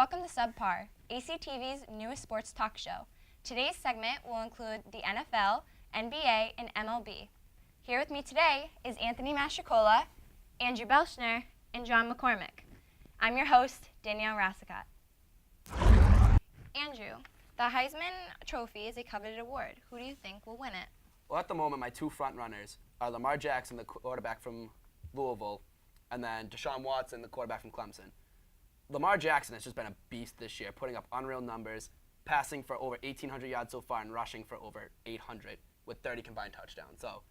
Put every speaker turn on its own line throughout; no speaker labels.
Welcome to Subpar, ACTV's newest sports talk show. Today's segment will include the NFL, NBA, and MLB. Here with me today is Anthony Mastrocola, Andrew Belschner, and John McCormick. I'm your host, Danielle Rassicott. Andrew, the Heisman Trophy is a coveted award. Who do you think will win it?
Well, at the moment, my two front runners are Lamar Jackson, the quarterback from Louisville, and then Deshaun Watson, the quarterback from Clemson. Lamar Jackson has just been a beast this year, putting up unreal numbers, passing for over 1,800 yards so far and rushing for over 800 with 30 combined touchdowns. So,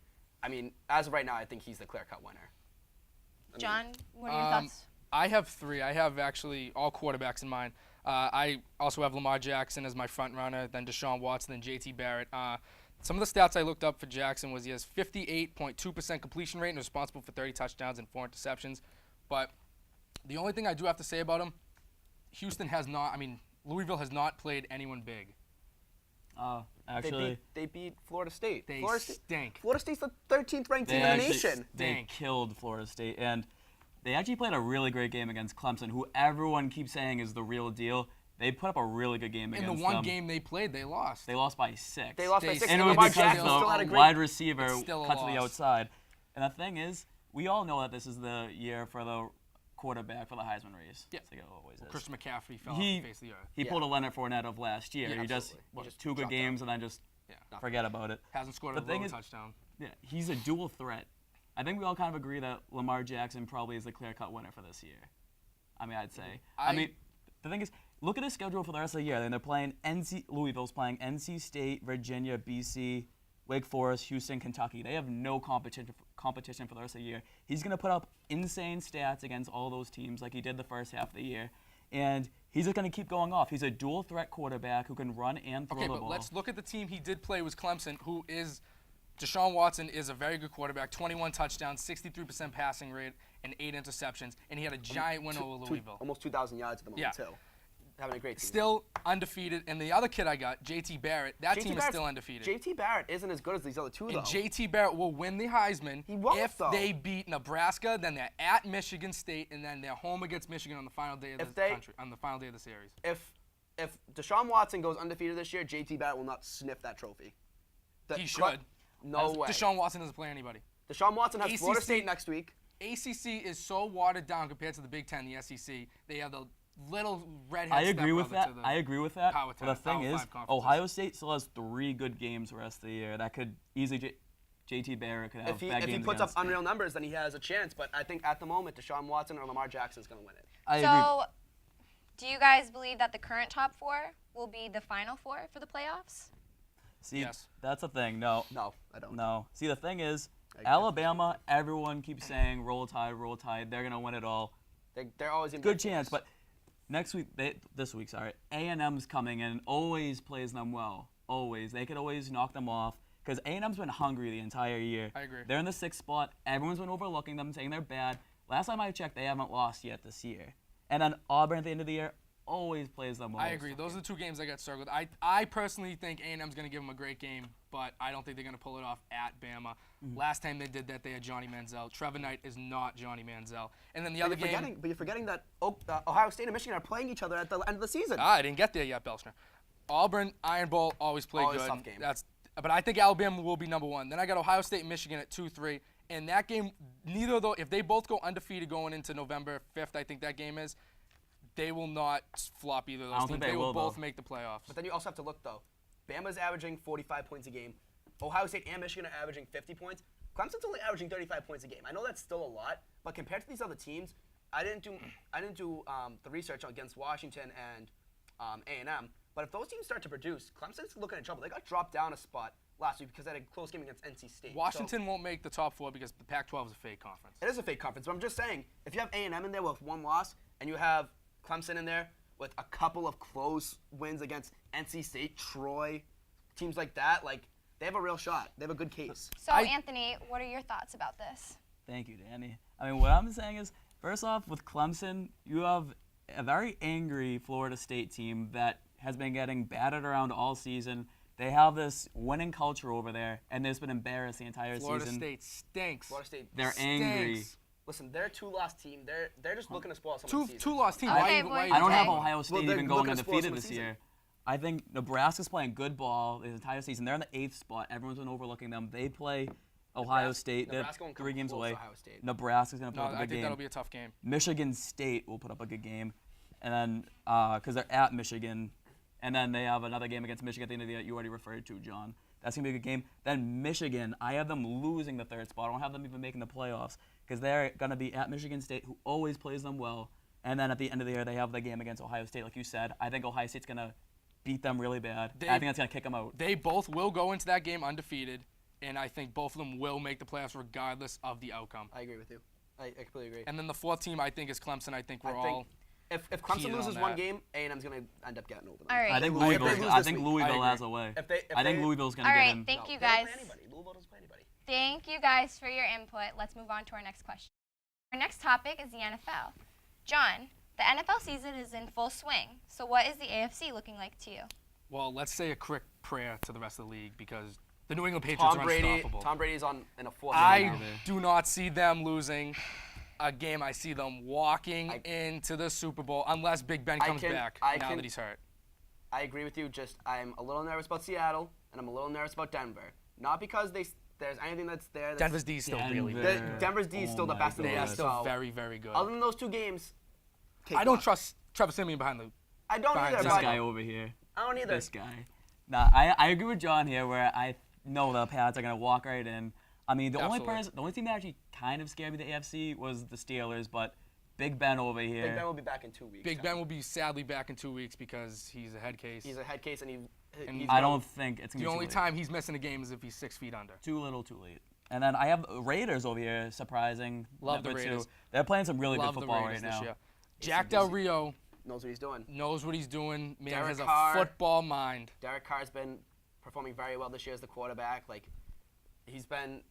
as of right now, I think he's the clear-cut winner.
John, what are your thoughts?
I have three. I have actually all quarterbacks in mind. I also have Lamar Jackson as my front runner, then Deshaun Watson, then JT Barrett. Some of the stats I looked up for Jackson was he has 58.2% completion rate and is responsible for 30 touchdowns and 4 interceptions. But the only thing I do have to say about him, Louisville has not played anyone big.
Actually,
they beat Florida State.
They stink.
Florida State's the 13th ranked team in the nation.
They killed Florida State, and they actually played a really great game against Clemson, who everyone keeps saying is the real deal. They put up a really good game against them.
In the one game they played, they lost.
They lost by 6.
They lost by 6,
and
and
it was
Lamar
because
Jackson still had a
the
great
wide receiver cut to the
loss.
outside. And the thing is, we all know that this is the year for the quarterback for the Heisman race.
Yeah.
Like it always is.
Christian McCaffrey fell off the face of the earth.
He pulled a Leonard Fournette of last year.
Yeah,
he just
just
2 good
dropped
games
out.
and then just forget about it.
Hasn't scored
The
a
thing
road
is-
touchdown.
Yeah, he's a dual threat. I think we all kind of agree that Lamar Jackson probably is the clear-cut winner for this year. I'd say. The thing is, look at his schedule for the rest of the year. Then they're playing Louisville's playing NC State, Virginia, BC, Wake Forest, Houston, Kentucky. They have no competition for the rest of the year. He's going to put up insane stats against all those teams like he did the first half of the year. And he's just going to keep going off. He's a dual-threat quarterback who can run and throw the ball.
Okay, but let's look at the team he did play was Clemson, who is Deshaun Watson is a very good quarterback, 21 touchdowns, 63% passing rate, and 8 interceptions, and he had a giant win over Louisville.
Almost 2,000 yards at the moment, too. Having a great team.
Still undefeated. And the other kid I got, JT Barrett, team is still undefeated.
JT Barrett isn't as good as these other two, though.
And JT Barrett will win the Heisman
if
they beat Nebraska, then they're at Michigan State, and then they're home against Michigan on the final day of the final day of the series.
If Deshaun Watson goes undefeated this year, JT Barrett will not sniff that trophy.
He should.
No way.
Deshaun Watson doesn't play anybody.
Deshaun Watson has Florida State next week.
ACC is so watered down compared to the Big Ten, the SEC. They have the little redhead.
I agree with that.
Power
But the thing is, Ohio State still has 3 good games the rest of the year. That could easily JT Barrett could have bad games.
If he puts up unreal numbers, then he has a chance. But I think at the moment, Deshaun Watson or Lamar Jackson is going to win it.
I
agree. Do you guys believe that the current top 4 will be the final 4 for the playoffs?
See,
yes.
That's the thing. No,
I don't.
No. See, the thing is, Alabama, everyone keeps saying, roll tide, roll tide. They're going to win it all.
They're always in
good chance, but this week, A&M's coming in, always plays them well. Always. They could always knock them off because A&M's been hungry the entire year.
I agree.
They're in the 6th spot. Everyone's been overlooking them, saying they're bad. Last time I checked, they haven't lost yet this year. And then Auburn at the end of the year always plays them well.
I agree. Those are the 2 games I got circled. I personally think A&M's going to give them a great game, but I don't think they're going to pull it off at Bama. Last time they did that, they had Johnny Manziel. Trevor Knight is not Johnny Manziel. And then the other game.
But you're forgetting that Ohio State and Michigan are playing each other at the end of the season.
I didn't get there yet, Belschner. Auburn, Iron Bowl, always play good.
Tough game.
But I think Alabama will be number 1. Then I got Ohio State and Michigan at 2-3. And that game, neither of those, if they both go undefeated going into November 5th, I think that game is, they will not flop either of those teams. They will both make the playoffs.
But then you also have to look, though. Bama's averaging 45 points a game. Ohio State and Michigan are averaging 50 points. Clemson's only averaging 35 points a game. I know that's still a lot, but compared to these other teams, I didn't do the research against Washington and A&M. But if those teams start to produce, Clemson's looking in trouble. They got dropped down a spot last week because they had a close game against NC State.
Washington won't make the top 4 because the Pac-12 is a fake conference.
It is a fake conference, but I'm just saying, if you have A&M in there with 1 loss and you have Clemson in there with a couple of close wins against NC State, Troy, teams like that, they have a real shot. They have a good case.
So, Anthony, what are your thoughts about this?
Thank you, Danny. What I'm saying is, first off, with Clemson, you have a very angry Florida State team that has been getting battered around all season. They have this winning culture over there, and they've been embarrassed the entire season.
Florida State stinks.
Florida State
They're
stinks.
angry.
Listen, they're a 2-loss team. They're just looking to spoil someone's season.
Two-loss team.
Okay,
Why
boys,
are
I don't
you
have
Okay.
Ohio State
Well, they're
even going
looking to spoil
undefeated
someone's
this
season.
year. I think Nebraska's playing good ball the entire season. They're in the 8th spot. Everyone's been overlooking them. They play Ohio State. They're
Nebraska won't come
3 games
close to
away.
Ohio State.
Nebraska's going to
No,
put up a
I
good
think
game.
that'll be a tough game.
Michigan State will put up a good game. And then, because they're at Michigan. And then they have another game against Michigan at the end of the year you already referred to, John. That's going to be a good game. Then Michigan, I have them losing the 3rd spot. I don't have them even making the playoffs because they're going to be at Michigan State, who always plays them well. And then at the end of the year, they have the game against Ohio State, like you said. I think Ohio State's going to beat them really bad. I think that's going to kick them out.
They both will go into that game undefeated, and I think both of them will make the playoffs regardless of the outcome.
I agree with you. I completely agree.
And then the 4th team, I think, is Clemson. I think we're all.
If Clemson
keyed
loses
on
one
that.
game, A&M's going to end up getting over them.
All right.
I think
If they lose
Louisville
this week.
has a way.
If they-
I think Louisville's going to
All
get
right,
in.
thank you
They don't
guys.
play anybody. Louisville doesn't play anybody.
Thank you guys for your input. Let's move on to our next question. Our next topic is the NFL. John, the NFL season is in full swing. So what is the AFC looking like to you?
Well, let's say a quick prayer to the rest of the league because the New England Patriots
Tom
are
Brady.
unstoppable.
Tom Brady's in a 4th.
I do not see them losing a game. I see them walking
I-
into the Super Bowl unless Big Ben
I
comes
can-
back
I
now
can-
that he's hurt.
I agree with you. Just I'm a little nervous about Seattle, and I'm a little nervous about Denver. Not because there's anything that's there. That's,
Denver's D is still really good.
Denver's D is
Oh
still the
my
best in the
They
league.
are
God.
still
So,
very, very good.
other than those 2 games,
I don't trust Trevor Siemian behind the.
I don't
Behind
either.
this
This
but
guy over here.
I don't either.
This guy. Nah, I agree with John here where I know the Pats are going to walk right in. I mean, the
Absolutely.
only team that actually kind of scared me the AFC was the Steelers, but Big Ben over here.
Big Ben will be back in 2 weeks.
Big Ben will be sadly back in 2 weeks because he's a head case.
He's a head case, and
And
he's
I
gonna-
don't think it's going to be
The only
too late.
time he's missing a game is if he's 6 feet under.
Too little, too late. And then I have Raiders over here, surprising.
Love the
number 2.
Raiders.
They're playing some really
Love
good
the
football
Raiders
right
this
now.
year. Jack Del
busy.
Rio
knows what he's doing.
knows what he's doing. Man
Derek
has a
Carr.
football mind.
Derek Carr's been performing very well this year as the quarterback. Like, he's been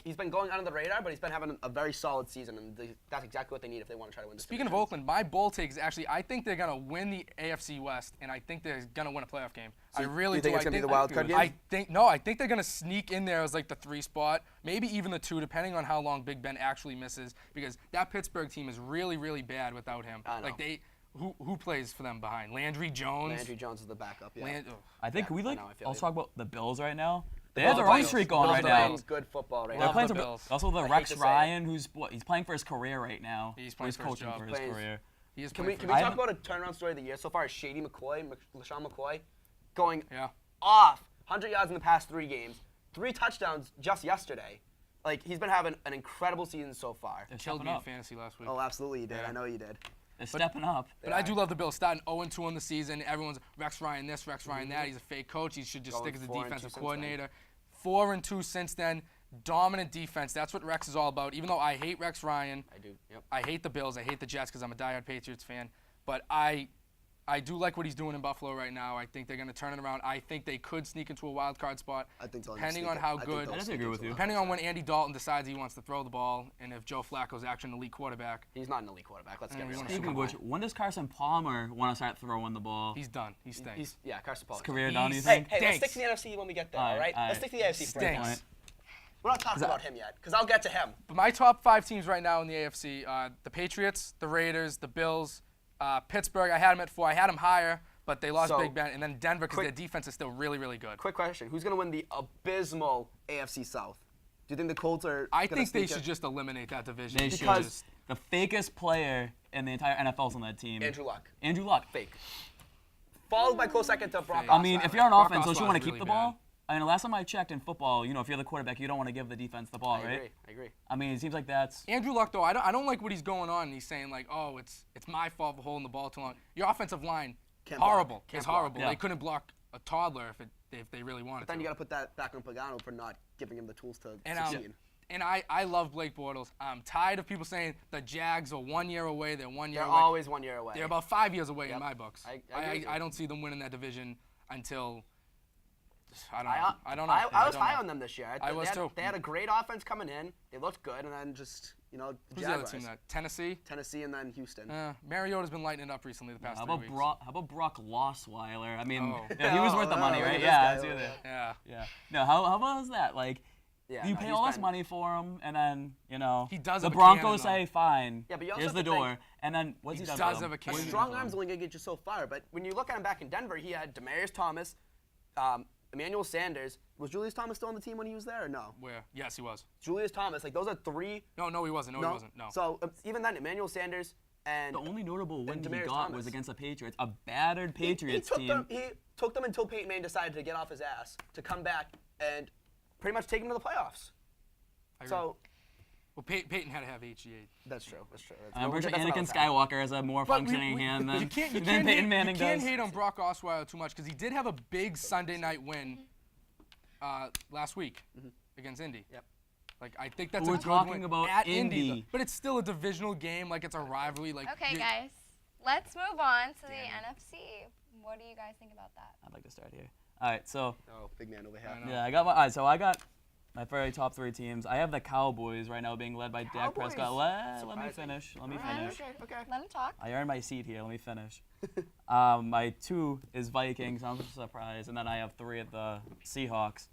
he's been going under the radar, but he's been having a very solid season, and that's exactly what they need if they want to try to win this
Speaking of
division.
Oakland, my bold take is actually I think they're gonna win the AFC West, and I think they're gonna win a playoff game.
So
I really
you think
do.
it's gonna be the
I
wild card game?
I think they're gonna sneak in there as like the 3 spot, maybe even the 2, depending on how long Big Ben actually misses, because that Pittsburgh team is really, really bad without him.
I know.
Like who plays for them behind? Landry Jones.
Landry Jones is the backup. Yeah.
Ugh.
I think
Yeah,
we
I
like.
know, I feel
Let's
you.
talk about the Bills right now. They
Bills
have
are
their own
playing-
streak going
Bills
right
are
now.
playing good football right
They're
Love
now.
playing
the
some.
Bills.
Also, the
I hate
Rex
to say it.
Ryan, he's playing for his career right now.
He's
Or
playing
he's
for his
coaching
job.
for his
Plays-
career.
He is
Can we
playing for
talk
his-
about a turnaround story of the year so far? Shady McCoy, LaShawn McCoy, going
Yeah.
off 100 yards in the past 3 games, 3 touchdowns just yesterday. Like, he's been having an incredible season so far.
They're
Killed
stepping
me in
up.
fantasy last week.
Oh, absolutely, you did.
Yeah.
I know you did.
They're stepping up.
But I do love the Bills starting 0-2 on the season. Everyone's Rex Ryan this, Rex Ryan that. He's a fake coach. He should just
Going
stick as the
4-2
defensive
since then.
coordinator. 4-2 since then. Dominant defense. That's what Rex is all about. Even though I hate Rex Ryan,
I do. Yep.
I hate the Bills. I hate the Jets because I'm a diehard Patriots fan. But I do like what he's doing in Buffalo right now. I think they're going to turn it around. I think they could sneak into a wild card spot.
I think they'll
depending
sneak
on
it.
how
I think
good.
they'll
I
sneak
agree
into
with
the
you.
wild
Depending
card
on when
spot.
Andy Dalton decides he wants to throw the ball, and if Joe Flacco's actually an elite quarterback,
He's not an elite quarterback. Let's get
And
real.
he's
here.
Speaking of which, when does Carson Palmer want to start throwing the ball?
he's done. He stinks.
Carson Palmer.
Career down, you
He's-
think?
Hey, let's
Stinks.
stick to the NFC when we get there,
All
all
right,
right?
all
Let's
right.
stick to the AFC for right now.
Stinks.
We're not talking about him yet, because I'll get to him.
But my top 5 teams right now in the AFC, the Patriots, the Raiders, the Bills, Pittsburgh. I had them at 4. I had them higher, but they lost
So,
Big Ben. And then Denver because
quick-
their defense is still really, really good.
Quick question. Who's going to win the abysmal AFC South? Do you think the Colts are
I
gonna
think they
sneak
should
it?
just eliminate that division.
They
Because-
should just. The fakest player in the entire NFL's on that team.
Andrew Luck.
Andrew Luck.
Fake. Followed by close second to Brock
Fake.
I mean, if you're on
Brock
offense, don't you
Osweiler's
want to keep
really
the ball?
bad.
I mean, the last time I checked in football, if you're the quarterback, you don't want to give the defense the ball,
I
right?
agree.
I mean, it seems like that's.
Andrew Luck, though, I don't like what he's going on. He's saying, like, oh, it's my fault for holding the ball too long. Your offensive line,
Can't block.
horrible.
Can't
It's
block.
horrible.
Yeah.
They couldn't block a toddler if they really wanted
Then
to.
you got to put that back on Pagano for not giving him the tools to
And,
succeed.
and I love Blake Bortles. I'm tired of people saying the Jags are 1 year away. They're 1 year
They're
away.
always 1 year away.
They're about 5 years away
Yep.
in my books.
I agree with you.
I don't see them winning that division until I don't know.
I
I don't know.
I was
don't
high
know.
on them this year.
I was too.
They had a great offense coming in. They looked good, and then just the
Who's the other
Jaguars.
team? That Tennessee.
Tennessee and then Houston.
Mariota's been lighting it up recently the past
How
3
about
weeks.
How about Brock Losweiler? I mean,
Oh.
yeah, he was worth the money,
look
right?
at this
Yeah,
guy
I see
over
that.
Yeah.
Yeah. No, how about that? Like,
Yeah,
you
no,
pay
he's
all this
been-
money for him, and then
He does
the
have a
Broncos
cannon,
say fine.
Yeah, but you also
here's
have
the
to
door,
think-
and then what's he
He
done?
does
for
have
them?
a cannon.
What's he
Strong
done for
arms
them?
only gonna get you so far. But when you look at him back in Denver, he had Demarius Thomas, Emmanuel Sanders. Was Julius Thomas still on the team when he was there or no?
Where? Yes, he was.
Julius Thomas, like those are three.
No, he wasn't. No, he wasn't. No.
So even then, Emmanuel Sanders and
The only notable win he
Demaryius
got
Thomas.
was against the Patriots, a battered Patriots
he took
team.
Them, he took them until Peyton Manning decided to get off his ass to come back and pretty much take them to the playoffs.
I agree.
So
Well, Peyton had to have HGA.
that's true. That's true. That's,
I'm pretty sure
that's
Anakin
another fact.
Skywalker has a more
But
functioning hand than,
you can't
than Peyton Manning
you can't
does.
hate on Brock Osweiler too much because he did have a big Sunday night win last week against Indy.
Yep.
Like I think that's
We're
a good
talking
win
about
at
Indy.
though. But it's still a divisional game. Like it's a rivalry. Like
Okay,
you-
guys, let's move on to the NFC. What do you guys think about that?
I'd like to start here. All right, so
Oh, big man over here.
I know.
yeah, I got my very top 3 teams. I have the Cowboys right now being led by Dak
Cowboys?
Prescott. Let me
Surprising.
finish. Let me
All right,
finish.
Okay.
Let him talk.
I earned my seat here. Let me finish. My 2 is Vikings. I'm surprised, and then I have 3 at the Seahawks.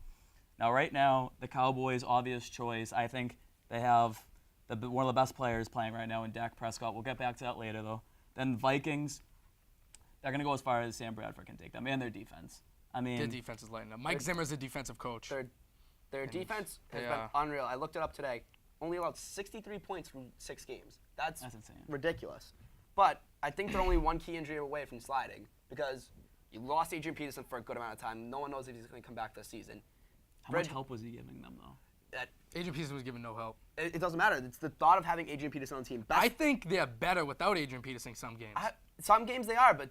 Now, right now, the Cowboys, obvious choice. I think they have one of the best players playing right now in Dak Prescott. We'll get back to that later, though. Then Vikings, they're going to go as far as Sam Bradford can take them, and their defense. I mean,
Their defense is lighting up. Mike Zimmer's a defensive coach.
Their defense has
they
been
are.
unreal. I looked it up today. Only allowed 63 points from 6 games. That's
insane.
ridiculous. But I think they're only one key injury away from sliding because you lost Adrian Peterson for a good amount of time. No one knows if he's going to come back this season.
how much help was he giving them, though?
Adrian Peterson was given no help.
It doesn't matter. It's the thought of having Adrian Peterson on the team.
I think they're better without Adrian Peterson some games.
Some games they are, but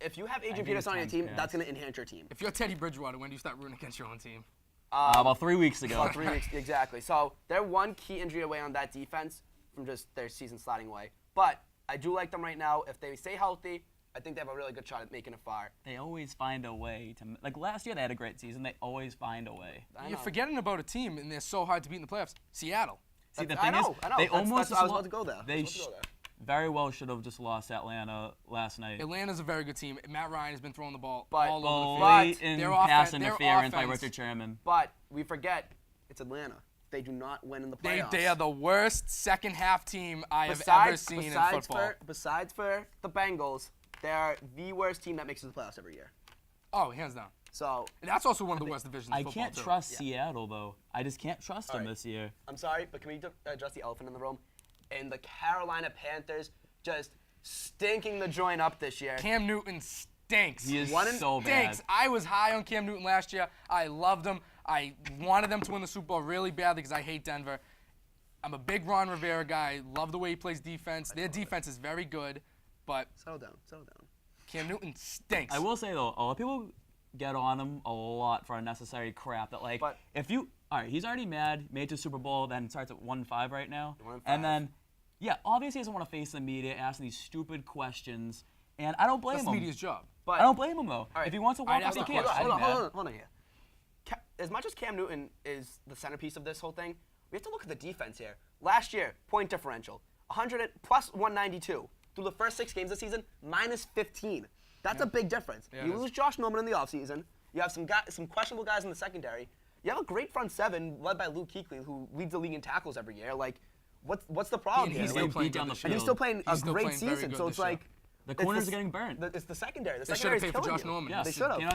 if you have Adrian
think
Peterson on your
times
team,
pass.
that's going to enhance your team.
If you're Teddy Bridgewater, when do you start rooting against your own team?
About 3 weeks ago.
About 3 weeks, exactly. So they're one key injury away on that defense from just their season sliding away. But I do like them right now. If they stay healthy, I think they have a really good shot at making it far.
They always find a way to, like last year they had a great season. They always find a way.
I
You're
know.
forgetting about a team, and they're so hard to beat in the playoffs. Seattle.
See, the
I
thing is,
know.
they
That's-
almost
that's- I was
just
about to go there. I was
They
about to go there.
very well should have just lost Atlanta last night.
Atlanta's a very good team. Matt Ryan has been throwing the ball
But-
all over the field.
Blatant
Their
pass
their
interference by
offense-
Richard Sherman.
But we forget it's Atlanta. They do not win in the playoffs.
They are the worst second half team I have ever seen in football.
Besides for the Bengals, they're the worst team that makes it to the playoffs every year.
Oh, hands down.
So
And that's also one of the worst divisions.
I
in football,
can't
too.
trust Seattle though. I just can't trust them
Alright.
this year.
I'm sorry, but can we address the elephant in the room? And the Carolina Panthers just stinking the joint up this year.
Cam Newton stinks.
He is
One and-
so bad.
Stinks. I was high on Cam Newton last year. I loved him. I wanted them to win the Super Bowl really badly because I hate Denver. I'm a big Ron Rivera guy. Love the way he plays defense. Their defense is very good, but
Settle down, settle down.
Cam Newton stinks.
I will say though, a lot of people get on him a lot for unnecessary crap. That like,
But-
if you, all right, he's already mad, made it to Super Bowl, then starts at 1-5 right now,
1-5.
and then, yeah, obviously he doesn't want to face the media, asking these stupid questions, and I don't blame
That's
him.
the media's job.
But
I don't blame him though.
right.
If he wants to walk
I'd
off
ask
the
the
pitch,
question.
I'd be mad.
Hold on here. As much as Cam Newton is the centerpiece of this whole thing, we have to look at the defense here. Last year, point differential, 100 plus 192. Through the first 6 games this season, minus 15. That's a big difference.
Yeah,
You
it is.
lose Josh Norman in the offseason. You have some questionable guys in the secondary. You have a great front seven led by Luke Kuechly, who leads the league in tackles every year. Like, what's the problem
And
here?
he's
Like,
still
beat
playing
down
good
the
this
and
year.
he's still playing a
He's still
great
playing very
season.
good
So
this
it's
year.
like
The
it's
corners
the-
are getting burned.
It's the secondary. The
They should
secondary
have
is
paid for
killing
Josh
you.
Norman.
Yeah,
They should have.
you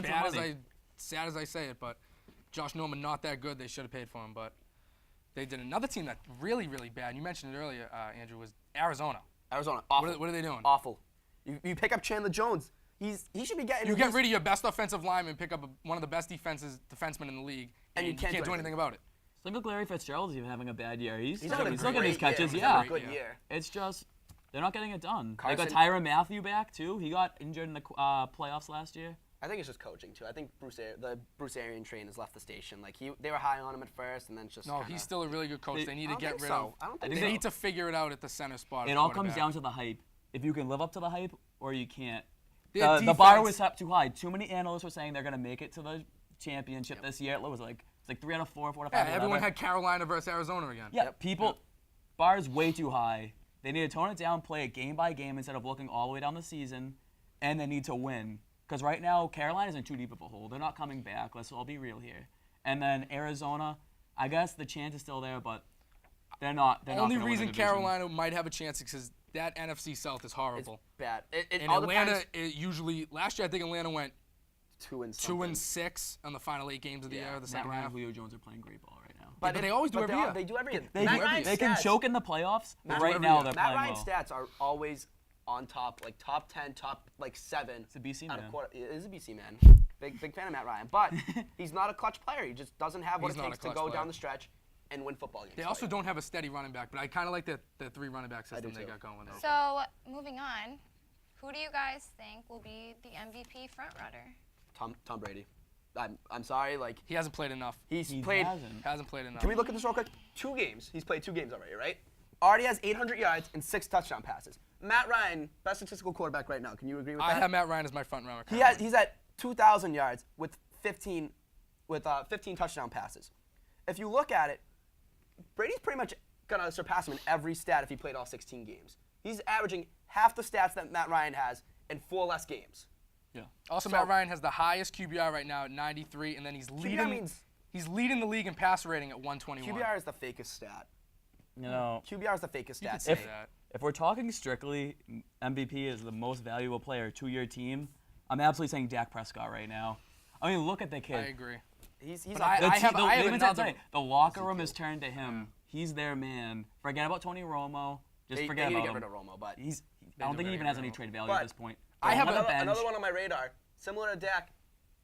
know,
Sad as I say it, but Josh Norman not that good. They should have paid for him, but they did. Another team that really, really bad. You mentioned it earlier, Andrew, was Arizona.
Arizona, awful.
What are they doing?
Awful. You pick up Chandler Jones. He should be getting.
You get rid of your best offensive lineman, pick up one of the best defensemen in the league,
And you can't do
anything about it.
Look at Larry Fitzgerald's even having a bad year. He's
having a
still getting his
great
catches,
year.
yeah.
He's having a good
Yeah.
year.
It's just they're not getting it done. They
Carson-
got Tyrann Mathieu back too. He got injured in the playoffs last year.
I think it's just coaching too. I think the Bruce Arian train has left the station. Like they were high on him at first, and then it's just.
No,
kinda,
he's still a really good coach. They need to
I don't
get
think
rid
so.
of.
I don't
I
think
think
They
so.
need to figure it out at the center spot.
It all comes down to the hype. If you can live up to the hype or you can't.
Their
The bar
defense-
was set too high. Too many analysts were saying they're going to make it to the championship this year. It was like 3 out of 4, 4 out of 5.
Yeah, everyone
whatever.
had Carolina versus Arizona again.
Yeah, people. Bar's way too high. They need to tone it down, play it game by game instead of looking all the way down the season, and they need to win. Because right now, Carolina's in too deep of a hole. They're not coming back. Let's all be real here. And then Arizona, I guess the chance is still there, but they're not. They're
Only
not gonna
reason
win the division.
Carolina might have a chance is because that NFC South is horrible.
It's bad. It
And
all
Atlanta,
depends.
usually, last year I think Atlanta went
2-6
on the final 8 games of the year, the
Matt
second
Ryan
half.
and Julio Jones are playing great ball right now.
But they always do every year.
They do every year.
They,
Matt Ryan's
they can
stats-
choke in the playoffs, but
Matt-
right now they're
Matt
playing
Ryan's
well.
stats are always on top, like top 10, top like 7.
It's a BC
out of
man.
quarter. It is a BC man. Big fan of Matt Ryan, but he's not a clutch player. He just doesn't have what
He's
it
not a
takes to
clutch
go
player.
down the stretch and win football games.
They also don't have a steady running back, but I kind of like the 3 running back system they
too.
got going there.
So, moving on, who do you guys think will be the MVP frontrunner?
Tom Brady. I'm sorry, like
He hasn't played enough.
he's
He
played.
Hasn't played enough.
Can we look at this real quick? 2 games. He's played 2 games already, right? Already has 800 yards and 6 touchdown passes. Matt Ryan, best statistical quarterback right now. Can you agree with
I
that?
have Matt Ryan as my front runner.
He's at 2,000 yards with 15 touchdown passes. If you look at it, Brady's pretty much gonna surpass him in every stat if he played all 16 games. He's averaging half the stats that Matt Ryan has in 4 less games.
Yeah.
Also,
So-
Matt Ryan has the highest QBR right now at 93, and then he's leading the league in passer rating at 121.
QBR is the fakest stat.
You know,
QBR is the fakest
You could
stat.
say that.
if we're talking strictly MVP is the most valuable player to your team, I'm absolutely saying Dak Prescott right now. I mean, look at the kid.
I agree.
He's
But
a-
I have
the
another.
locker room is turned to him. He's their man. Forget about Tony Romo. Just
they
forget
need to
about
get
him.
rid of Romo, but
I don't
do
think he
gotta
even
get
has
rid
any
of
trade value
But
at this point.
I have
Throw him on the bench.
another one on my radar, similar to Dak,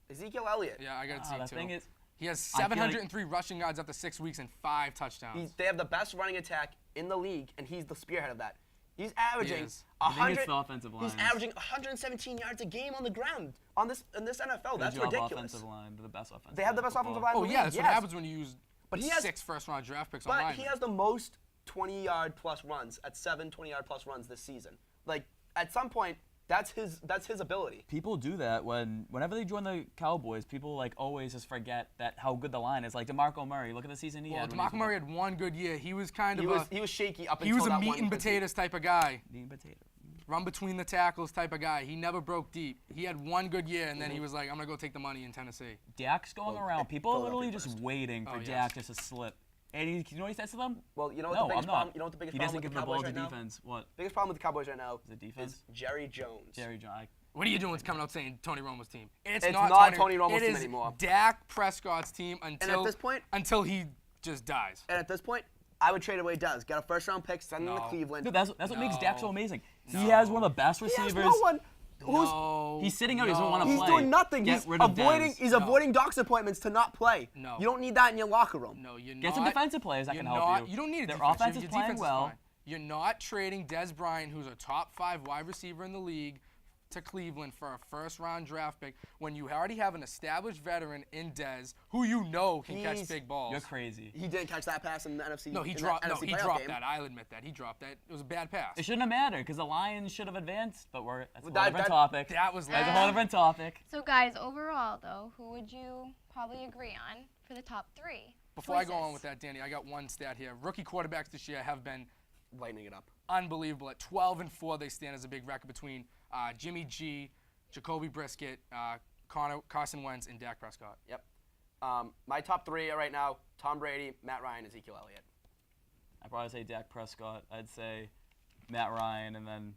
Ezekiel Elliott.
Yeah, I got to see
The
too.
thing is,
He has
I feel like-
703 rushing yards after 6 weeks and 5 touchdowns.
They have the best running attack in the league, and he's the spearhead of that. He's averaging
is.
I think
100.
it's the offensive line.
He's averaging 117 yards a game on the ground in this NFL. That's
Good job,
ridiculous.
Offensive line, the best offensive.
They have the best offensive line.
Oh,
in the
yeah,
league,
that's
yes.
what happens when you use
But he has-
6 first-round draft picks
But
on
he
linemen.
has the most 20-yard plus runs at 7 20-yard plus runs this season. Like at some point, that's his ability.
People do that whenever they join the Cowboys. People like always just forget that how good the line is. Like DeMarco Murray, look at the season he
Well,
had. when
DeMarco
he
Murray had 1 good year. He was kind
He
of
was shaky up
he
until
was a
that
meat
one
and
good
potatoes type of guy.
Dean Potato.
Run between the tackles type of guy. He never broke deep. He had 1 good year, and then he was like, I'm going to go take the money in Tennessee.
Dak's going around. People are literally
Philadelphia
just waiting for
Oh, yes.
Dak just to slip. And you know what he says to them?
Well, you know what
No,
the biggest
I'm not.
problem? You know what the biggest
He
problem
doesn't
with
give
the
the ball
Cowboys
to
right now?
defense. What?
Biggest problem with the Cowboys right now
Is it defense?
is Jerry Jones.
Jerry John.
What are you doing coming out saying Tony Romo's team? It's
not Tony Romo's
it
team
is
anymore.
Dak Prescott's team until
this point-
until he just dies.
And at this point, I would trade away Dez. Get a first-round pick, send him to
No.
Cleveland.
Dude, that's what makes Dak so
No.
amazing.
No.
He has one of the best
He
receivers.
has no one. Who's
No,
He's sitting out. He doesn't want to
He's
play.
doing nothing.
Get
He's
rid of
avoiding.
Dez.
He's
No.
avoiding doctor's appointments to not play.
No.
You don't need that in your locker room.
No, you're
Get
not.
some defensive players that
you're
can help
not,
you.
You don't need a
Their
defense.
offense is
Your
playing
defense
well.
fine. You're not trading Des Bryant, who's a top 5 wide receiver in the league, to Cleveland for a first-round draft pick when you already have an established veteran in Dez who you know can catch
He's-
big balls.
You're crazy.
He didn't catch that pass in the NFC.
No, he
in
dropped.
that
No,
NFC
he
playoff
dropped
game.
that. I'll admit that he dropped that. It was a bad pass.
It shouldn't have mattered because the Lions should have advanced, but that's a whole
That-
different
that-
topic.
That was
That's a
like
whole different topic.
So, guys, overall, though, who would you probably agree on for the top 3?
Before I go on
choices?
with that, Danny, I got one stat here. Rookie quarterbacks this year have been
Lightening it up.
unbelievable. At 12-4, they stand as a big record between Jimmy G, Jacoby Brissett, Carson Wentz, and Dak Prescott.
Yep. My top 3 right now: Tom Brady, Matt Ryan, Ezekiel Elliott.
I'd probably say Dak Prescott. I'd say Matt Ryan, and then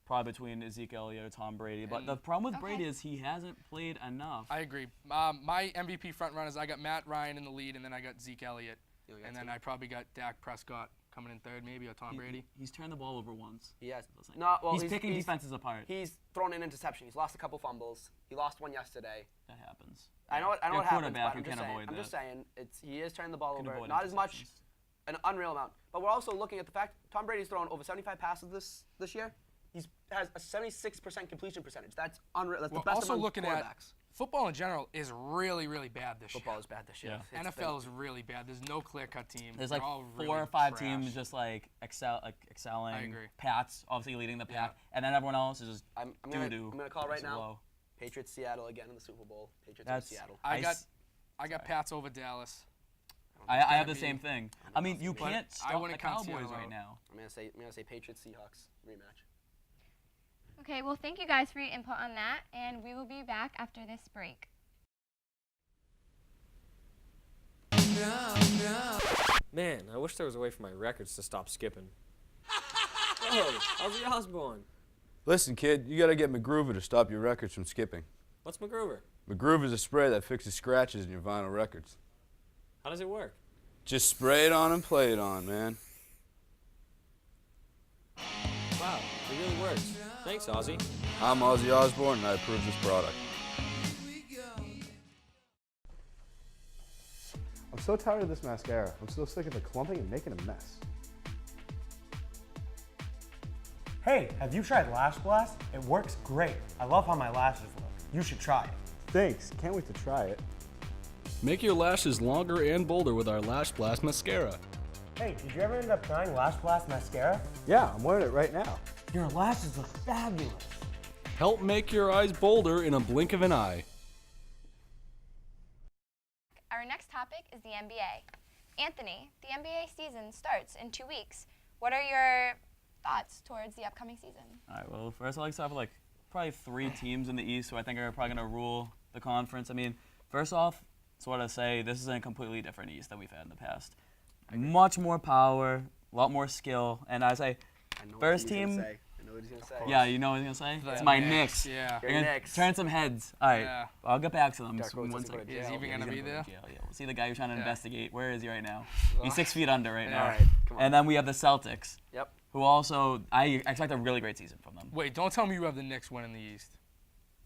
probably between Ezekiel Elliott or Tom Brady. But the problem with Brady
Okay.
is he hasn't played enough.
I agree. My MVP front runners, I got Matt Ryan in the lead, and then I got Zeke Elliott,
You got
and then
two.
I probably got Dak Prescott coming in third, maybe, or Tom Brady.
He's turned the ball over once.
He has.
That's like-
No, well,
he's picking defenses apart.
He's thrown an interception. He's lost a couple fumbles. He lost one yesterday.
That happens.
I know what
You're a
happens, but
quarterback,
I'm
you
just
can't
saying.
avoid
I'm just
that.
saying, he is turning the ball
Can
over,
avoid
not as much,
interceptions.
an unreal amount. But we're also looking at the fact Tom Brady's thrown over 75 passes this year. He has a 76% completion percentage. That's unreal. That's
We're
the best
also
among
looking at
quarterbacks.
football in general is really, really bad this
Football
year.
is bad this year.
Yeah.
It's
NFL
been-
is really bad. There's no clear-cut team.
There's
They're
like
all
4
really
or 5
trash.
teams just like excelling.
I agree.
Pats obviously leading the pack,
Yeah.
and then everyone else is just
I'm
doo-doo.
gonna call right
It's
now.
low.
Patriots Seattle again in the Super Bowl. Patriots
That's
over Seattle.
I got
Sorry.
Pats over Dallas.
I have
gonna
the
be-
same thing. I mean, you
But
can't
I
stop
wouldn't
the
count
Cowboys
Seattle
right
out.
now.
I'm gonna say Patriots Seahawks rematch.
Okay, well, thank you guys for your input on that, and we will be back after this break.
Now Man, I wish there was a way for my records to stop skipping. Oh, Ozzy Osbourne.
Listen, kid, you gotta get McGroover to stop your records from skipping.
What's McGroover?
McGroover's a spray that fixes scratches in your vinyl records.
How does it work?
Just spray it on and play it on, man.
Wow, it really works. Thanks, Ozzy.
I'm Ozzy Osbourne, and I approve this product.
I'm so tired of this mascara. I'm so sick of it clumping and making a mess.
Hey, have you tried Lash Blast? It works great. I love how my lashes look. You should try it.
Thanks, can't wait to try it.
Make your lashes longer and bolder with our Lash Blast Mascara.
Hey, did you ever end up trying Lash Blast mascara?
Yeah, I'm wearing it right now.
Your lashes look fabulous.
Help make your eyes bolder in a blink of an eye.
Our next topic is the NBA. Anthony, the NBA season starts in 2 weeks. What are your thoughts towards the upcoming season?
All right, well, first I'd like to have like probably 3 teams in the East who I think are probably going to rule the conference. I mean, first off, so what I say, this is a completely different East than we've had in the past. Much more power, a lot more skill, and I say, first team.
I know what he's gonna say.
Yeah, you know what he's gonna say?
The
It's my
Knicks,
Knicks.
yeah.
They're
Your
gonna
Knicks.
turn some heads. All right,
Yeah.
I'll get back to them
Dark Horse
in 1
doesn't go to
second.
jail.
Is he even
Yeah,
gonna
he's
be
go to
there?
jail, yeah. We'll see the guy who's trying to
Yeah.
investigate. Where is he right now? He's 6 feet under right now.
All right, come on.
And then we have the Celtics,
Yep.
who also, I expect a really great season from them.
Wait, don't tell me you have the Knicks winning the East.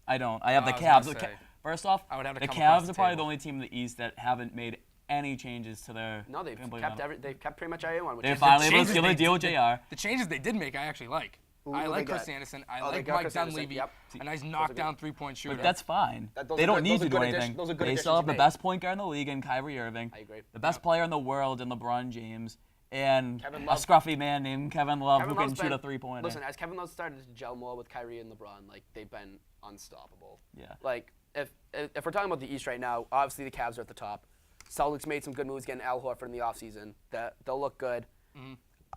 I don't. I have the
I was
Cavs.
gonna say.
First off,
I would have to
the
come across
Cavs
the
are probably
table.
the only team in the East that haven't made any changes to their.
No, they've
complete
kept
lineup.
they've kept pretty much everyone. Which
They're
is
finally able to
changes
seal a
they
deal with
did-
JR.
The changes they did make, I actually like.
Who
I
they
like
got?
Chris Anderson. I
Oh, they
like
got
Mike
Chris Anderson,
Dunleavy.
yep.
A nice
Those are
knockdown
good.
three-point shooter.
But that's fine.
Those
They
are
don't
good-
need
those
to
are
do
good
anything.
additions- those are good
They
additions
still have
you
the
made.
best point guard in the league in Kyrie Irving.
I agree.
The best player in the world in LeBron James. And
Kevin
a
Love.
scruffy man named Kevin Love
Kevin
who can
Love's
shoot
been-
a three-pointer.
Listen, as Kevin Love started to gel more with Kyrie and LeBron, like they've been unstoppable.
Yeah.
Like if we're talking about the East right now, obviously the Cavs are at the top. Celtics made some good moves getting Al Horford in the offseason. That they'll look good.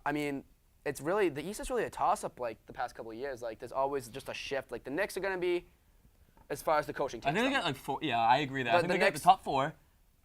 I mean, it's really the East is really a toss-up. Like the past couple of years, like there's always just a shift. Like the Knicks are gonna be, as far as the coaching
I
team.
think they got like 4. Yeah, I agree that. I
The-
think
the
they got
Knicks-
the top 4.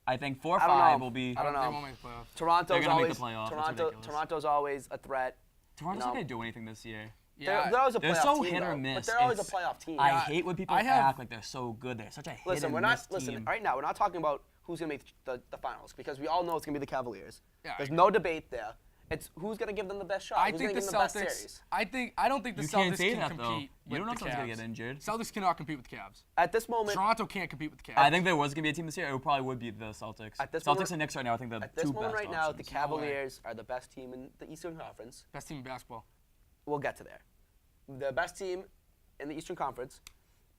I think 4 or
I don't
5
know.
will be.
I don't
They
know.
won't make the playoffs.
Toronto's
They're gonna make
always
the playoffs. It's
Toronto.
ridiculous.
Toronto's always a threat.
Toronto's
you
not
know.
gonna do anything this year.
Yeah,
They're always a
They're
playoff
so
team,
hit or
though.
miss.
But they're always a
It's-
playoff team.
I hate when people
I have-
act like they're so good. They're such a hit
Listen,
and
we're
miss
not. Listen,
team.
right now we're not talking about who's gonna make the finals because we all know it's gonna be the Cavaliers.
Yeah, I
There's
agree.
no debate there. It's who's gonna give them the best shot.
I
who's
think
gonna
the
give them the best
Celtics.
series.
I don't think the
You
Celtics
can't say
can
that, though.
compete
You
with
don't know
the
if someone's gonna
Cavs.
get injured.
Celtics cannot compete with the Cavs.
At this moment,
Toronto can't compete with the Cavs.
I think there was gonna be a team this year. It probably would be the Celtics.
At this
Celtics
moment-
and Knicks right now. I think the
at this
two
moment
best
right now, the
options.
Cavaliers are the best team in the Eastern Conference.
best team in basketball.
We'll get to there. The best team in the Eastern Conference,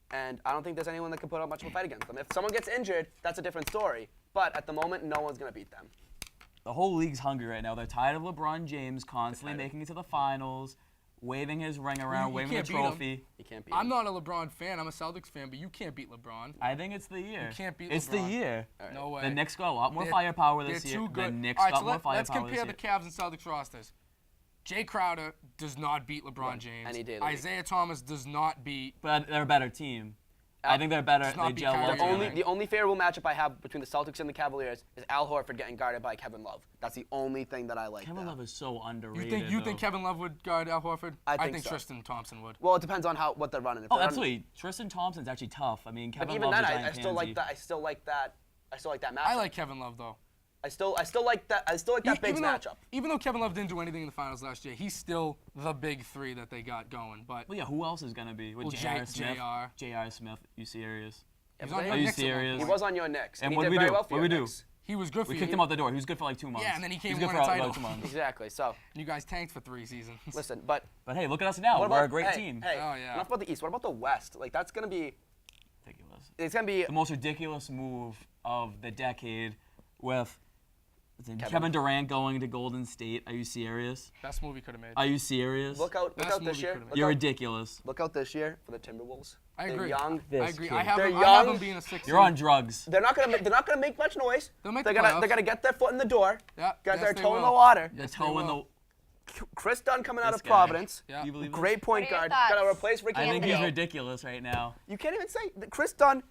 and I don't think there's anyone that can put up much of a fight against them. If someone gets injured, that's a different story. But at the moment, no one's gonna beat them.
The whole league's hungry right now. They're tired of LeBron James constantly
tired of-
making it to the finals, waving his ring around,
you
waving the
can't beat 'em.
trophy.
You can't beat
I'm
them.
not a LeBron fan. I'm a Celtics fan, but you can't beat LeBron.
I think it's the year.
You can't beat
It's the
LeBron.
year.
No way.
The Knicks got a lot more
They're-
firepower this
They're
year.
too good.
The Knicks
All right,
got
so
more
let's
firepower
compare
this
the
year.
Cavs and Celtics rosters. Jay Crowder does not beat LeBron James.
any day of the week.
Isaiah Thomas does not beat.
But they're a better team. I think they're better.
Does not
They
beat
gel well
Kyrie
The
Irving.
together.
only favorable matchup I have between the Celtics and the Cavaliers is Al Horford getting guarded by Kevin Love. That's the only thing that I like.
Kevin
there.
Love is so
You
underrated.
think
though.
Kevin Love would guard Al Horford?
I think so.
Tristan Thompson would.
Well, it depends on what they're running. If
Oh,
they're running-
absolutely. Tristan Thompson's actually tough. I mean, Kevin
But even
Love's
then,
a
I
giant
still like
pansy.
that. I still like that matchup.
I like Kevin Love though.
I still like that. I still like that big
even though,
matchup.
Even though Kevin Love didn't do anything in the finals last year, he's still the big three that they got going. But
Well, yeah, who else is gonna be? With
Well,
J.R. Smith.
JR.
J.R. Smith. You serious?
he's
but
on
they-
your
Are you
Knicks at one
serious?
He
point.
was on your Knicks.
And
he
what
did
do we
very
do?
well for
What do
your
we do?
Knicks.
He was good for
We
you.
kicked him out the door. He was good for like 2 months.
Yeah, and then he came
was good
and
for
won a
about
title.
2 months.
Exactly. So
You guys tanked for 3 seasons.
listen, but
But hey, look at us now.
what
We're
about
a great
hey,
team.
Hey,
Oh, yeah.
enough about the East. What about the West? Like that's gonna be.
Ridiculous.
It's gonna be.
The most ridiculous move of the decade with Kevin Durant going to Golden State. Are you serious?
Best movie could have made.
Are you serious?
Look out
Best
this
movie
year.
could've
Look
You're
out,
ridiculous.
look out this year for the Timberwolves.
I
They're
agree.
young.
I agree. I have
They're
him, I have
young.
him being a 6.
You're on drugs.
They're not gonna make much noise.
They'll make
they're
the
gonna
playoffs.
they're gonna get their foot in the door.
Yeah,
Got
yes,
their
they
toe in the
will.
water.
The
Yes, they
toe in the.
will.
Chris Dunn coming out
This
of
guy.
Providence.
Yeah.
Do you believe this?
Great point
What are your
guard. Gonna
thoughts?
replace Ricky
I think he's
Rubio.
ridiculous right now.
You can't even say Chris Dunn,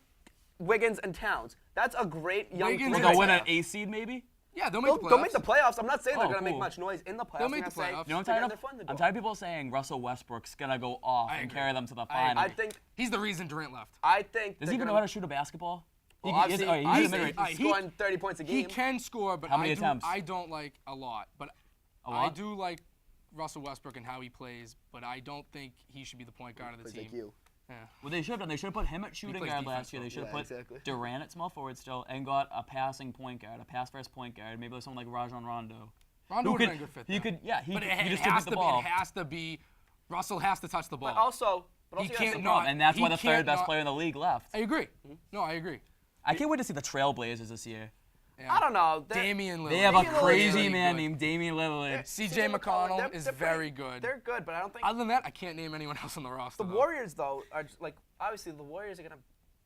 Wiggins, and Towns. That's a great young
Wiggins
three
We'll
is
go
right
win
there.
an A seed maybe.
Yeah, they'll make the playoffs.
They'll make the playoffs. I'm not saying they're
Oh,
going to make
cool.
much noise in the playoffs.
They'll make
I'm
the
gonna say
playoffs.
You know what I'm
they're
tired
gonna-
of?
they're fun to
I'm
go.
tired of people saying Russell Westbrook's gonna go off and
agree.
carry them to the
I
final.
I think
He's the reason Durant left.
I think
Does
they're
he even know
gonna-
how to shoot a basketball?
Well,
He is-
obviously,
oh, he's
obviously
a mid-range-
he's scoring 30 points a game.
He can score, but
How many attempts?
I don't like a lot. But
A
I
lot?
do like Russell Westbrook and how he plays, but I don't think he should be the point guard of the
Plays
team.
like you.
Well, they should have done. They should have put him at shooting
plays
guard
defense,
last year. They should have
Yeah,
put
exactly.
Durant at small forward still and got a passing point guard, a pass first point guard. Maybe like someone like Rajon Rondo.
Rondo
Who
would have been a
could-
good fit.
He
though.
could, yeah. He
But
could,
it
he just
has
distribute
to
the
be.
ball.
It has to be. Russell has to touch the ball.
But also,
He
you gotta
can't
think
not-
about-
And that's why
he
the third
can't
best
not-
player in the league left.
I agree. No, I agree.
I can't wait to see the Trailblazers this year.
Yeah.
I don't know.
Damian Lillard.
They have a
Damian Lillard's
crazy
really
man
good.
named Damian Lillard.
CJ McConnell
they're
is
pretty-
very good.
They're good, but I don't think
Other than that, I can't name anyone else on the roster.
the
though.
Warriors though are just, like obviously the Warriors are gonna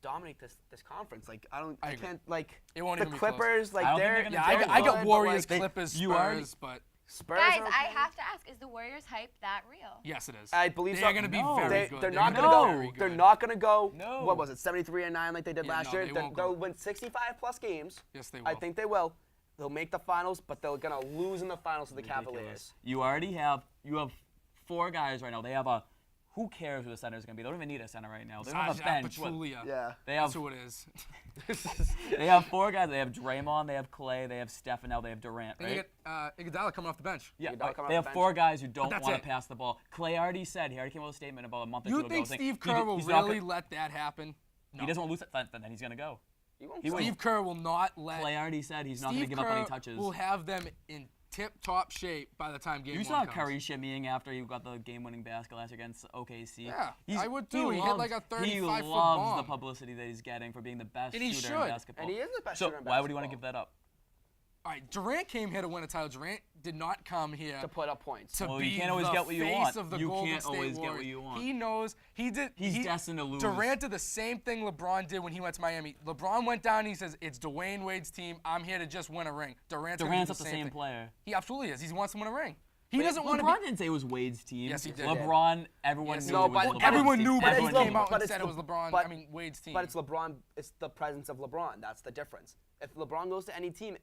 dominate this conference. Like I
agree.
can't like
It won't
the
even be close.
Clippers.
I
Like
don't think
they're
they're gonna
Yeah,
they're
I got
good, but,
Warriors,
like,
Clippers, Spurs,
you already-
but
Spurs.
Guys,
are
I
okay.
have to ask: is the Warriors hype that real?
yes, it is.
I believe
they're
so.
going to be
No.
very good.
They're
They're
not
gonna
gonna
be very
go. They're
good.
not gonna go.
No.
What was it? 73-9 like they did
Yeah,
last
no,
year.
they won't
They'll
go.
win 65 plus games.
Yes, they will.
I think they will. They'll make the finals, but they're gonna lose in the finals to the Cavaliers.
You already have 4 guys right now. They have a who cares who the center is going to be? They don't even need a center right now. They don't have a
Zaza
bench. What-
Pachulia.
Yeah.
They
That's
have
who it is.
they have 4 guys. They have Draymond, they have Clay, they have Steph, and now they have Durant.
And
Right?
they get Iguodala coming off the bench.
Yeah,
Iguodala
right.
coming
They
off
have
the
4 guys who don't
that's
want
it.
to pass the ball. Clay already said, he already came out with a statement about a month or two
You
ago.
think
saying
Steve
he-
Kerr will
he's not
really
gonna-
let that happen? No.
He doesn't want to lose it, then he's going to go.
You won't
He
go.
will.
Steve Kerr will not let.
Clay already said he's not going to
Steve
give up any
Kerr
touches.
will have them in tip-top shape by the time game
You
one
saw
comes.
Curry shimmying after he got the game-winning basket last year against OKC.
Yeah, I would too. He
loves,
hit like a 35-foot
He loves
bomb.
the publicity that he's getting for being the best
And he
shooter in
should.
basketball.
And he is the best
so
shooter in
why would he want to
basketball.
give that up?
All right, Durant came here to win a title. Durant did not come here
to put up points.
to
Well,
be
you can't always
the
get what you
face
want.
of the
You
Golden
can't
State
always get what
Warriors.
you want.
He knows he did.
He's destined to lose.
Durant did the same thing LeBron did when he went to Miami. LeBron went down and he says, "It's Dwayne Wade's team. I'm here to just win a ring." Durant's gonna
Durant's
do
not the
the
same
thing.
player.
He absolutely is. He wants to win a ring. He doesn't want to
LeBron
be.
didn't say it was Wade's team.
Yes, he did.
LeBron, everyone
Yes,
knew
No,
it was
but
LeBron's
Everyone
team.
knew, but he
Everyone
came
knew.
out
But
and
it's
said it
the-
was LeBron.
but-
I mean Wade's team.
But it's LeBron. It's the presence of LeBron. That's the difference. If LeBron goes to any team,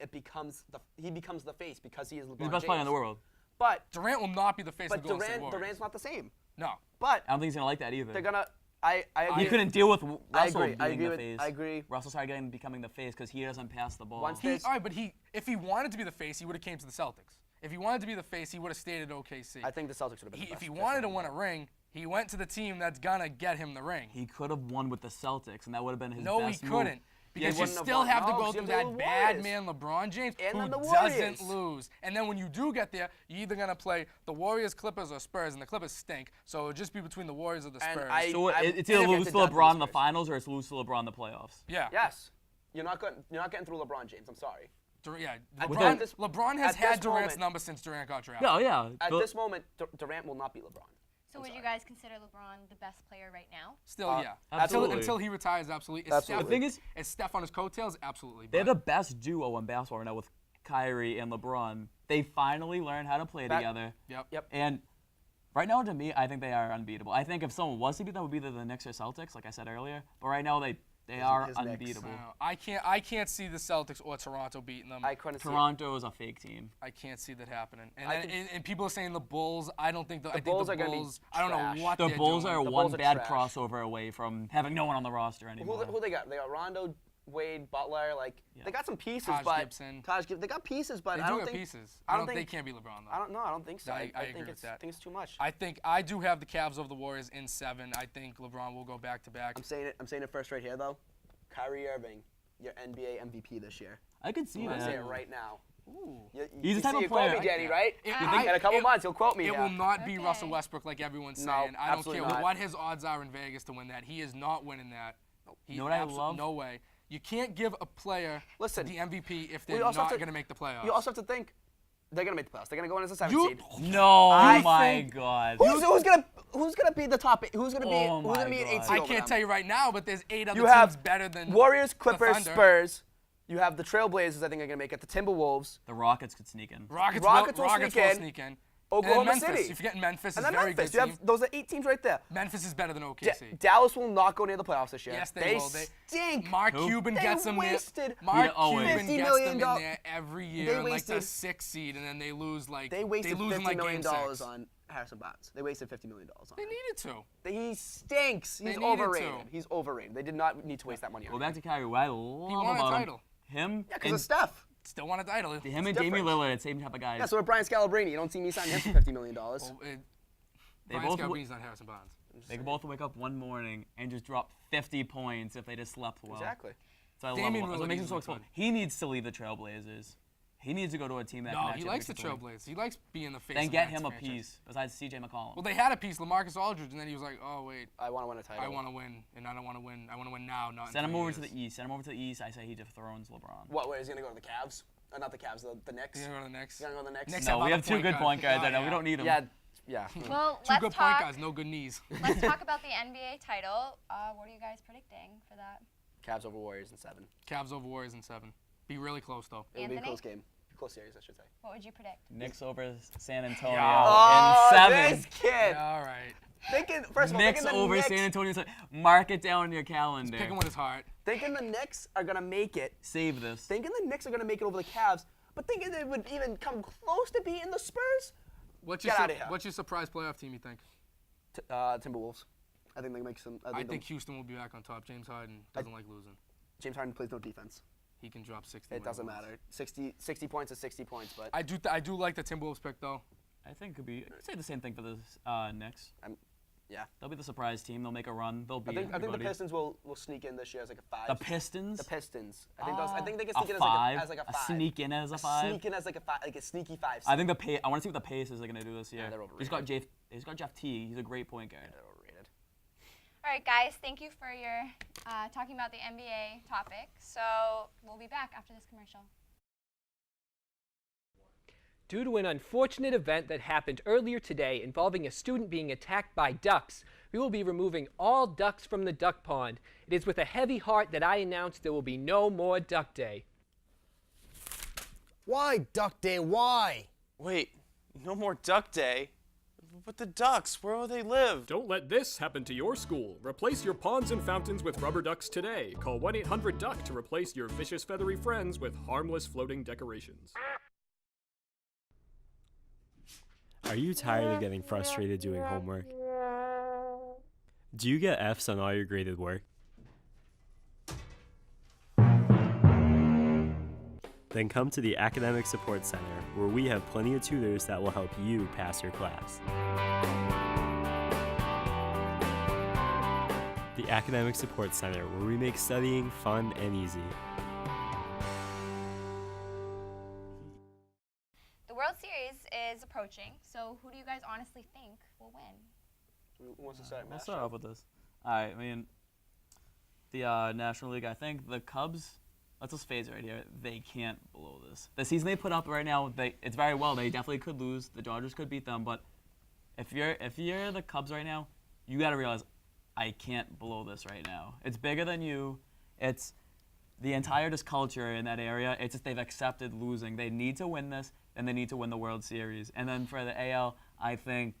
he becomes the face because he is LeBron
He's the best player in the world.
But
Durant will not be the face of
but
the Golden State Warriors.
Durant's not the same.
No.
But
I don't think he's gonna like that either.
they're gonna. I agree.
He couldn't deal with Russell
I agree. I
being
agree
the
with-
face.
I agree.
Russell started becoming the face because he doesn't pass the ball.
Once
He,
There's-
all right, but if he wanted to be the face, he would have came to the Celtics. If he wanted to be the face, he would have stayed at OKC.
I think the Celtics would have been. the
If
best
he
fit
wanted
for
to
him.
win a ring, he went to the team that's gonna get him the ring.
He could have won with the Celtics, and that would have been his
No, he
best move.
couldn't. Because you
wouldn't have
still
won.
have to
No,
go
'cause
through
you have
that
the
bad
Warriors.
man LeBron James
And
who
then the
doesn't
Warriors.
lose. And then when you do get there, you're either gonna play the Warriors, Clippers, or Spurs, and the Clippers stink. So it'll just be between the Warriors or the
And
Spurs.
I-
So
I've-
it's either
I've
lose
get
to
down to
LeBron
the
in the
Spurs.
finals or it's lose to LeBron in the playoffs.
yeah.
Yes. You're not getting through LeBron James. I'm sorry.
Yeah.
At
LeBron,
this-
LeBron has
at
had
this
Durant's
moment-
number since Durant got drafted.
Yeah, yeah.
At
But-
this moment, Durant will not be LeBron.
So
I'm
would you
sorry.
guys consider LeBron the best player right now?
Still, yeah.
absolutely.
Until he retires, absolutely. Is
Absolutely.
Steph,
The thing is-
is Steph on his coattails? Absolutely.
They're
but-
the best duo in basketball right now with Kyrie and LeBron. They finally learned how to play
That-
together.
Yep.
And right now, to me, I think they are unbeatable. I think if someone was to beat them, it would be the Knicks or Celtics, like I said earlier. But right now, they are
his Knicks.
unbeatable.
No, I can't see the Celtics or Toronto beating them.
I couldn't see it.
Toronto is a fake team.
I can't see that happening. And
I
then,
think-
and people are saying the Bulls. I don't think I think
Bulls
the
are gonna be
Bulls. I don't
trash.
know what
The
they're
Bulls
doing.
are
The
one
Bulls are
bad
trash.
crossover away from having no one on the roster anymore.
Who they got? They got Rondo, Wade, Butler. Like they got some pieces,
Taj
but
Gibson.
They got pieces, but
They
I
do
don't
have
think
pieces.
I
I
don't
don't. They
think-
can't be LeBron though.
I don't know. I don't think so.
I
I
agree
think
with that.
I think it's too much.
I do have the Cavs over the Warriors in 7. I think LeBron will go back to back.
I'm saying it first right here though. Kyrie Irving, your NBA MVP this year.
I could see
I'm gonna say it
that.
right now.
Ooh.
You
He's the type
see,
of
you quote
player-
me, Danny, right?
It-
You think in a couple months you'll quote me.
It
yeah.
will not be
Okay.
Russell Westbrook like everyone's
No,
saying. I don't
absolutely
care
not.
what his odds are in Vegas to win that. He is not winning that. He,
You know what I love?
No way. You can't give a player
Listen,
the MVP if
we
they're
also have
not
to-
going to make the playoffs.
You also have to think they're gonna make the playoffs. They're gonna go in as a 7
You-
seed.
No,
I
my
think-
God.
Who's gonna be the top? Who's gonna be
Oh
who's gonna
my
be an 8
God.
seed?
I
over
can't
them?
tell you right now, but there's 8 other
You
teams
have
better than
Warriors, Clippers,
Thunder.
Spurs. You have the Trailblazers. I think are gonna make it. The Timberwolves.
The Rockets could sneak in.
Rockets
Rockets will
will
sneak in.
sneak in.
Oklahoma
Memphis.
City.
You're forgetting Memphis
And
is
then
very
Memphis.
good
You
team.
have, those are 8 teams right there.
Memphis is better than OKC.
Dallas will not go near the playoffs this year.
Yes, they will. They
stink.
Mark
Who?
Cuban
They
gets them there.
wasted
Mark
always.
Cuban
$50
gets
million
them in there every year,
They
in like the
wasted-
6th seed, and then they lose like
They wasted
lose in
$50
like
million
game 6.
on Harrison Barnes. They wasted $50 million on
They
him.
needed to.
He stinks.
They
He's
needed
overrated.
to.
He's overrated. They did not need to waste that money on
Well,
him.
back to Kyrie. What I love
He won a
about
title.
him,
Yeah, because
and
of Steph.
Still won a title.
him and
It's
Damian
different.
Lillard, same type of guys.
Yeah, so with Brian Scalabrine, you don't see me signing him for $50 million.
Well,
They
Brian
both
Scalabrine's not Harrison Barnes.
They could both wake up one morning and just drop 50 points if they just slept well.
Exactly.
So I
Damian
love it. That's what
Lillard
makes him
is
so
really
explosive.
good.
He needs to leave the Trailblazers. He needs to go to a team that can
No,
actually
he likes the
make a point.
Trailblazers. He likes being the face.
Then
of
get
the
him a
franchise.
piece besides CJ McCollum.
Well, they had a piece, LaMarcus Aldridge, and then he was like, "Oh wait,
I want to win a title.
I want to win, and I don't want to win. I want to win now, not in
Send him
3
over
years."
to the East. Send him over to the East. I say he dethrones LeBron.
What, where he's going to go to the Cavs? Not the Cavs, the Knicks.
He's gonna go to the Knicks.
He's going to go to the Knicks?
Knicks
No, we
other
have two good point guards
Oh,
right now. We
yeah.
don't need him.
Yeah.
Well,
Two
let's
good point
talk.
guards, no good knees.
Let's talk about the NBA title. What are you guys predicting for that?
Cavs over Warriors in 7.
Cavs over Warriors in 7. Be really close though.
It'll be a
Anthony?
close game. Close series, I should say.
What would you predict?
Knicks over San Antonio
Oh,
in 7.
this kid.
Yeah, all right.
Thinking, first of all,
Knicks
thinking the
over
Knicks,
San Antonio. Mark it down in your calendar.
Picking with his heart.
thinking the Knicks are going to make it.
Save this.
Thinking the Knicks are going to make it over the Cavs, but thinking they would even come close to beating the Spurs?
What's
Get
your
outta here.
What's your surprise playoff team? You think?
Timberwolves. I think they make some.
I think Houston will be back on top. James Harden doesn't like losing.
James Harden plays no defense.
He can drop 60.
It doesn't matter. 60 points is 60 points, but
I do like the Timberwolves pick though.
I think could be. I'd say the same thing for the Knicks.
yeah.
They'll be the surprise team. They'll make a run. They'll
I
beat
think the
everybody.
Pistons will sneak in this year as like a 5.
The Pistons.
The Pistons. I think they can
a
sneak in
five.
as like a 5.
Sneak in as a 5.
Sneak in as like a 5, like a sneaky 5.
I think I want to see what the Pacers are gonna do this year.
they're
He's got Jeff Teague. He's a great point guard.
They're overrated.
All right, guys. Thank you for your talking about the NBA topic. So we'll be back after this commercial.
Due to an unfortunate event that happened earlier today involving a student being attacked by ducks, we will be removing all ducks from the duck pond. It is with a heavy heart that I announce there will be no more Duck Day.
Why Duck Day? Why? Wait, no more Duck Day? But the ducks, where will they live?
Don't let this happen to your school. Replace your ponds and fountains with rubber ducks today. Call 1-800-DUCK to replace your vicious feathery friends with harmless floating decorations.
Are you tired of getting frustrated doing homework? Do you get Fs on all your graded work? Then come to the Academic Support Center, where we have plenty of tutors that will help you pass your class. The Academic Support Center, where we make studying fun and easy.
The World Series is approaching, so who do you guys honestly think will win?
Who wants to start?
We'll
Master?
start off with this. All right. I mean, the National League. I think the Cubs. Let's just phase it right here. They can't blow this. The season they put up right now, it's very well. They definitely could lose. The Dodgers could beat them. But if you're the Cubs right now, you got to realize I can't blow this right now. It's bigger than you. It's the entire just culture in that area. It's just they've accepted losing. They need to win this, and they need to win the World Series. And then for the AL, I think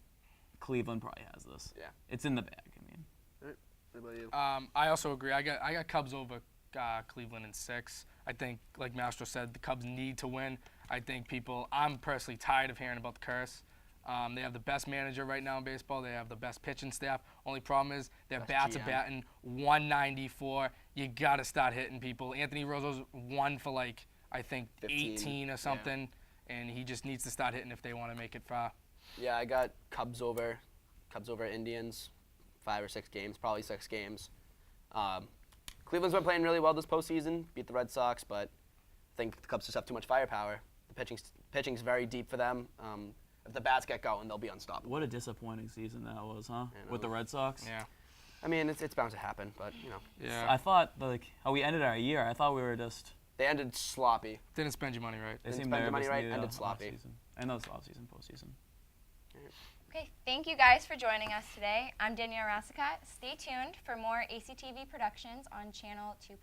Cleveland probably has this.
Yeah.
It's in the bag. I mean.
All right. What about you?
I also agree. I got Cubs over Cleveland in 6. I think, like Mastro said, the Cubs need to win. I think I'm personally tired of hearing about the curse. They have the best manager right now in baseball. They have the best pitching staff. Only problem is their bats are batting 194. You got to start hitting people. Anthony Rizzo's 1 for like, I think,
15,
18 or something, and he just needs to start hitting if they want to make it far.
Yeah, I got Cubs over Indians, 5 or 6 games, probably 6 games. Cleveland's been playing really well this postseason, beat the Red Sox, but I think the Cubs just have too much firepower. The pitching's very deep for them. If the bats get going, they'll be unstoppable.
What a disappointing season that was, huh? With the Red Sox.
Yeah.
I mean, it's bound to happen, but you know.
Yeah.
I thought how we ended our year. I thought we were just.
They ended sloppy.
Didn't spend your money right.
They
Didn't
seemed
spend the money
nervous
right,
near the
ended sloppy.
off-season. I know it's off-season, postseason.
Okay, thank you guys for joining us today. I'm Danielle Rassicat. Stay tuned for more ACTV productions on Channel 2.3.